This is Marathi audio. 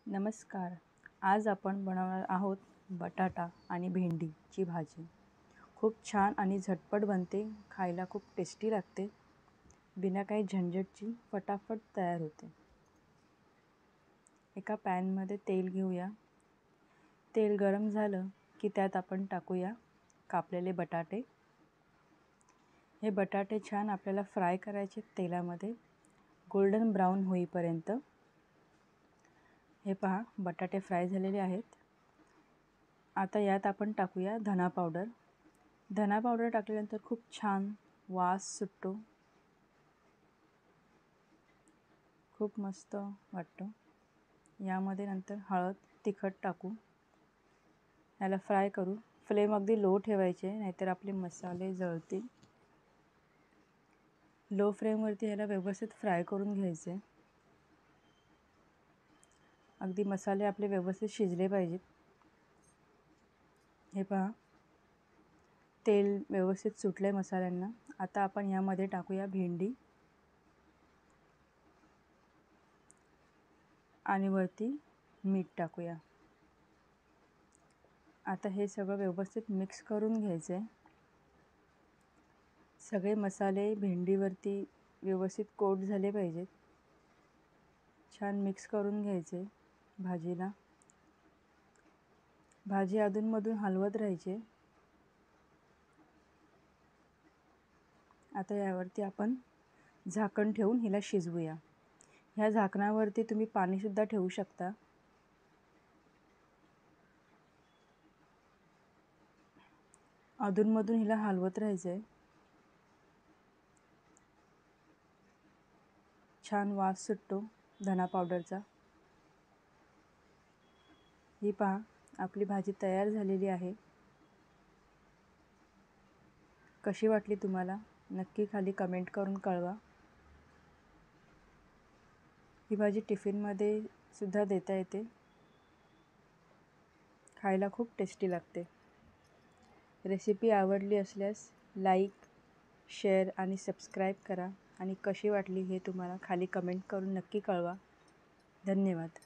नमस्कार. आज आपण बनवणार आहोत बटाटा आणि भेंडीची भाजी. खूप छान आणि झटपट बनते, खायला खूप टेस्टी लागते, बिना काही झंझटची फटाफट तयार होते. एका पॅनमध्ये तेल घेऊया. तेल गरम झालं की त्यात आपण टाकूया कापलेले बटाटे. हे बटाटे छान आपल्याला फ्राय करायचे तेलामध्ये गोल्डन ब्राऊन होईपर्यंत. हे पहा, बटाटे फ्राय झालेले आहेत. आता यात आपण टाकूया धना पावडर. धना पावडर टाकल्यानंतर खूप छान वास सुटतो, खूप मस्त वाटतं. यामध्ये नंतर हळद, तिखट टाकू. याला फ्राय करू. फ्लेम अगदी लो ठेवायचे, नाहीतर आपले मसाले जळतील. लो फ्लेमवरती याला व्यवस्थित फ्राय करून घ्यायचे. अगदी मसाले आपले व्यवस्थित शिजले पाहिजेत. हे पहा, तेल व्यवस्थित सुटले मसाल्यांना. आता आपण यामध्ये टाकूया भेंडी आणि वरती मीठ टाकूया. आता हे सगळं व्यवस्थित मिक्स करून घ्यायचे. सगळे मसाले भेंडीवरती व्यवस्थित कोट झाले पाहिजेत. छान मिक्स करून घ्यायचे भाजीला. भाजी अधूनमधून हलवत राहायचे. आता यावरती आपण झाकण ठेवून हिला शिजवूया. ह्या झाकणावरती तुम्ही पाणीसुद्धा ठेवू शकता. अधूनमधून हिला हलवत राहायचे. छान वास सुटतो धना पावडरचा. ही पहा, आपली भाजी तयार झालेली आहे. कशी वाटली तुम्हाला? नक्की खाली कमेंट करून कळवा. ही भाजी टिफिनमध्ये सुद्धा देता येते. खायला खूप टेस्टी लागते. रेसिपी आवडली असल्यास लाईक, शेअर आणि सबस्क्राईब करा. आणि कशी वाटली हे तुम्हाला खाली कमेंट करून नक्की कळवा. धन्यवाद.